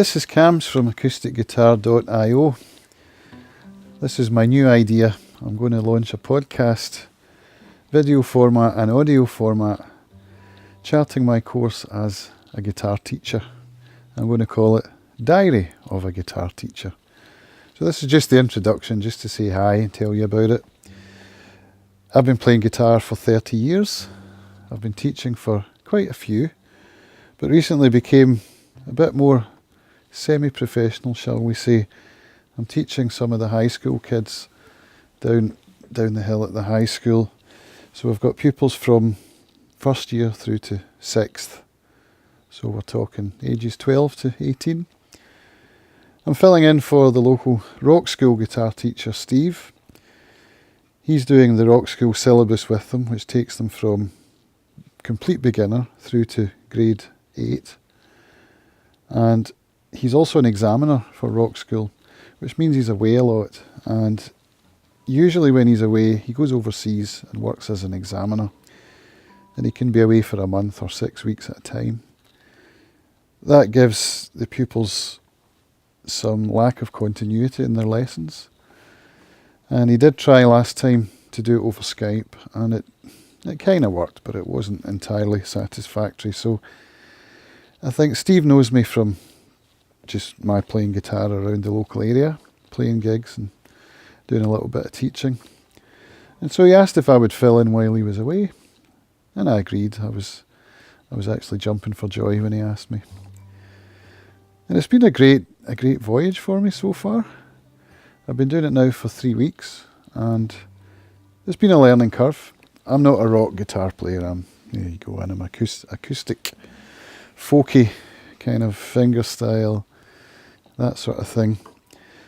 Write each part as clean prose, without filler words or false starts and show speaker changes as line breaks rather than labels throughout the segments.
this is Cams from acousticguitar.io. This is my new idea. I'm going to launch a podcast, video format and audio format, charting my course as a guitar teacher. I'm going to call it Diary of a Guitar Teacher. So this is just the introduction, just to say hi and tell you about it. I've been playing guitar for 30 years. I've been teaching for quite a few, but recently became a bit more semi-professional, shall we say. I'm teaching some of the high school kids down the hill at the high school. So we've got pupils from first year through to sixth. So we're talking ages 12 to 18. I'm filling in for the local rock school guitar teacher, Steve. He's doing the rock school syllabus with them, which takes them from complete beginner through to grade 8. And he's also an examiner for rock school, which means he's away a lot. And usually when he's away, he goes overseas and works as an examiner. And he can be away for a month or 6 weeks at a time. That gives the pupils some lack of continuity in their lessons. And he did try last time to do it over Skype, and it kind of worked, but it wasn't entirely satisfactory. So I think Steve knows me from just my playing guitar around the local area, playing gigs and doing a little bit of teaching. And so he asked if I would fill in while he was away, and I agreed. I was actually jumping for joy when he asked me. And it's been a great voyage for me so far. I've been doing it now for 3 weeks, and it's been a learning curve. I'm not a rock guitar player. I'm acoustic, folky kind of finger style, that sort of thing.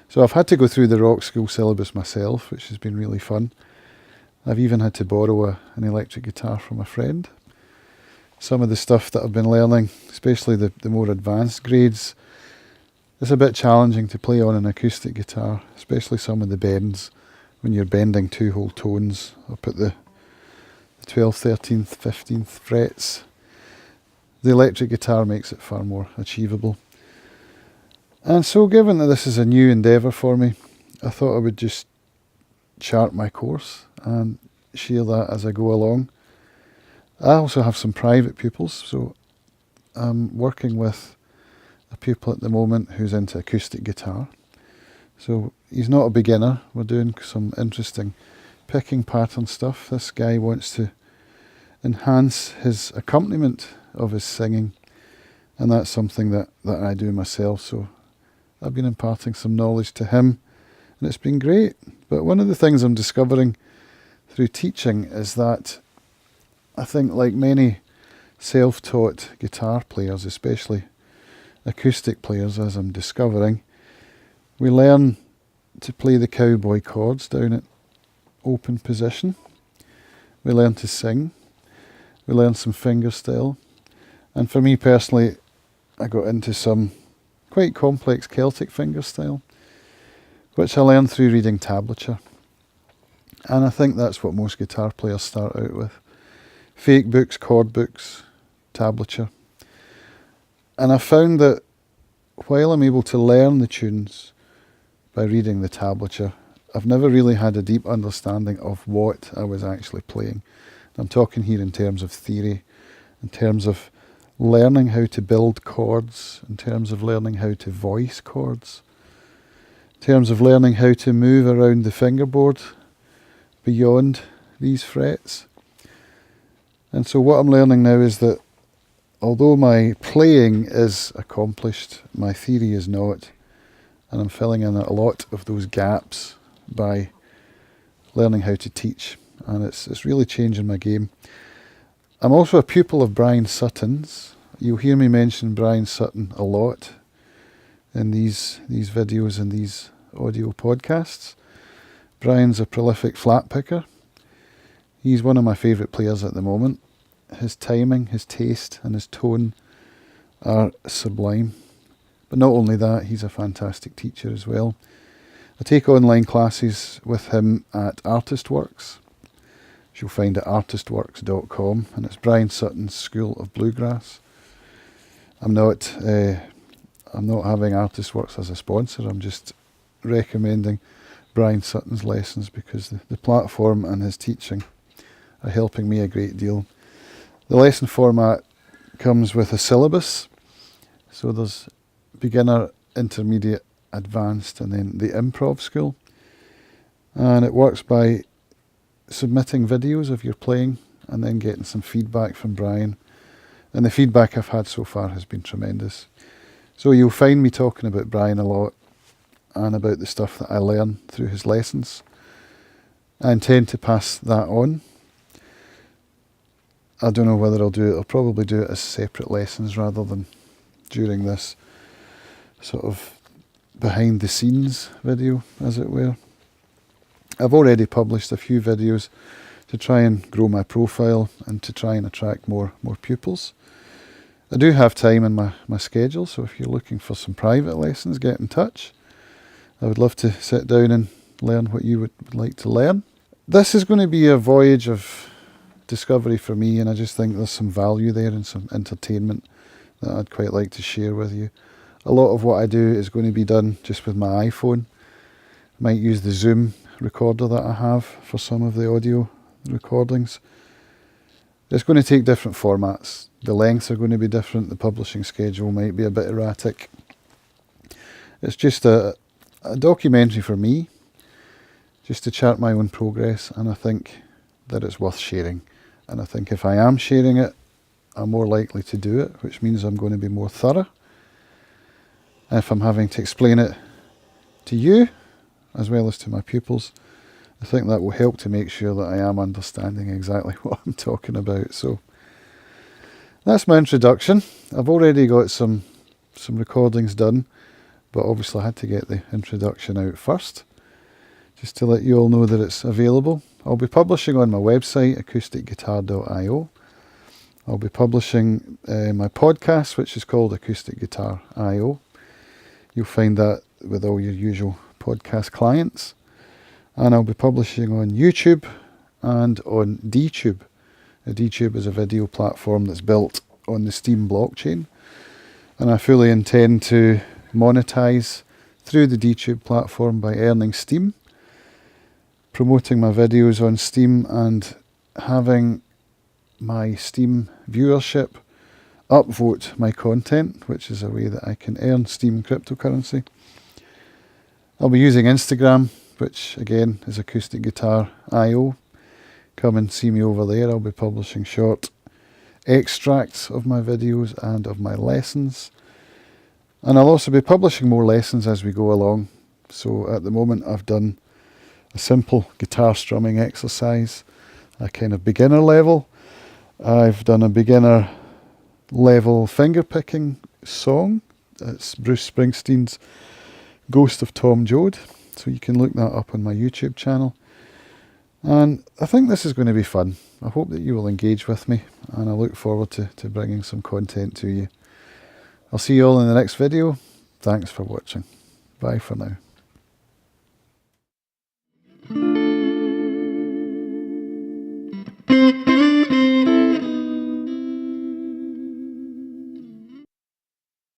So I've had to go through the rock school syllabus myself, which has been really fun. I've even had to borrow an electric guitar from a friend. Some of the stuff that I've been learning, especially the more advanced grades, it's a bit challenging to play on an acoustic guitar, especially some of the bends, when you're bending 2 whole tones up at the 12th, 13th, 15th frets. The electric guitar makes it far more achievable. And so given that this is a new endeavour for me, I thought I would just chart my course and share that as I go along. I also have some private pupils, so I'm working with a pupil at the moment who's into acoustic guitar. So he's not a beginner. We're doing some interesting picking pattern stuff. This guy wants to enhance his accompaniment of his singing, and that's something that I do myself. So I've been imparting some knowledge to him, and it's been great. But one of the things I'm discovering through teaching is that I think, like many self-taught guitar players, especially acoustic players, as I'm discovering, we learn to play the cowboy chords down at open position. We learn to sing. We learn some fingerstyle. And for me personally, I got into some quite complex Celtic fingerstyle, which I learned through reading tablature. And I think that's what most guitar players start out with. Fake books, chord books, tablature. And I found that while I'm able to learn the tunes by reading the tablature, I've never really had a deep understanding of what I was actually playing. I'm talking here in terms of theory, in terms of learning how to build chords, in terms of learning how to voice chords, in terms of learning how to move around the fingerboard beyond these frets. And so what I'm learning now is that although my playing is accomplished, my theory is not, and I'm filling in a lot of those gaps by learning how to teach, and it's really changing my game. I'm also a pupil of Brian Sutton's. You'll hear me mention Brian Sutton a lot in these videos and these audio podcasts. Brian's a prolific flat picker. He's one of my favourite players at the moment. His timing, his taste and his tone are sublime. But not only that, he's a fantastic teacher as well. I take online classes with him at ArtistWorks, which you'll find at artistworks.com, and it's Brian Sutton's School of Bluegrass. I'm not a I'm not having Artist Works as a sponsor. I'm just recommending Brian Sutton's lessons because the platform and his teaching are helping me a great deal. The lesson format comes with a syllabus. So there's beginner, intermediate, advanced, and then the improv school. And it works by submitting videos of your playing and then getting some feedback from Brian. And the feedback I've had so far has been tremendous. So you'll find me talking about Brian a lot and about the stuff that I learn through his lessons. I intend to pass that on. I don't know whether I'll do it. I'll probably do it as separate lessons rather than during this sort of behind the scenes video, as it were. I've already published a few videos to try and grow my profile and to try and attract more pupils. I do have time in my schedule, so if you're looking for some private lessons, get in touch. I would love to sit down and learn what you would like to learn. This is going to be a voyage of discovery for me, and I just think there's some value there and some entertainment that I'd quite like to share with you. A lot of what I do is going to be done just with my iPhone. I might use the Zoom recorder that I have for some of the audio recordings. It's going to take different formats. The lengths are going to be different. The publishing schedule might be a bit erratic. It's just a documentary for me, just to chart my own progress, and I think that it's worth sharing. And I think if I am sharing it, I'm more likely to do it, which means I'm going to be more thorough. And if I'm having to explain it to you, as well as to my pupils, I think that will help to make sure that I am understanding exactly what I'm talking about. So that's my introduction. I've already got some recordings done, but obviously I had to get the introduction out first, just to let you all know that it's available. I'll be publishing on my website, acousticguitar.io. I'll be publishing my podcast, which is called Acoustic Guitar I.O. You'll find that with all your usual podcast clients. And I'll be publishing on YouTube and on DTube. DTube is a video platform that's built on the Steam blockchain. And I fully intend to monetize through the DTube platform by earning Steam, promoting my videos on Steam, and having my Steam viewership upvote my content, which is a way that I can earn Steam cryptocurrency. I'll be using Instagram, which again is Acoustic Guitar I.O. Come and see me over there. I'll be publishing short extracts of my videos and of my lessons. And I'll also be publishing more lessons as we go along. So at the moment I've done a simple guitar strumming exercise, a kind of beginner level. I've done a beginner level finger picking song. It's Bruce Springsteen's Ghost of Tom Joad. So you can look that up on my YouTube channel. And I think this is going to be fun. I hope that you will engage with me, and I look forward to bringing some content to you. I'll see you all in the next video. Thanks for watching. Bye for now.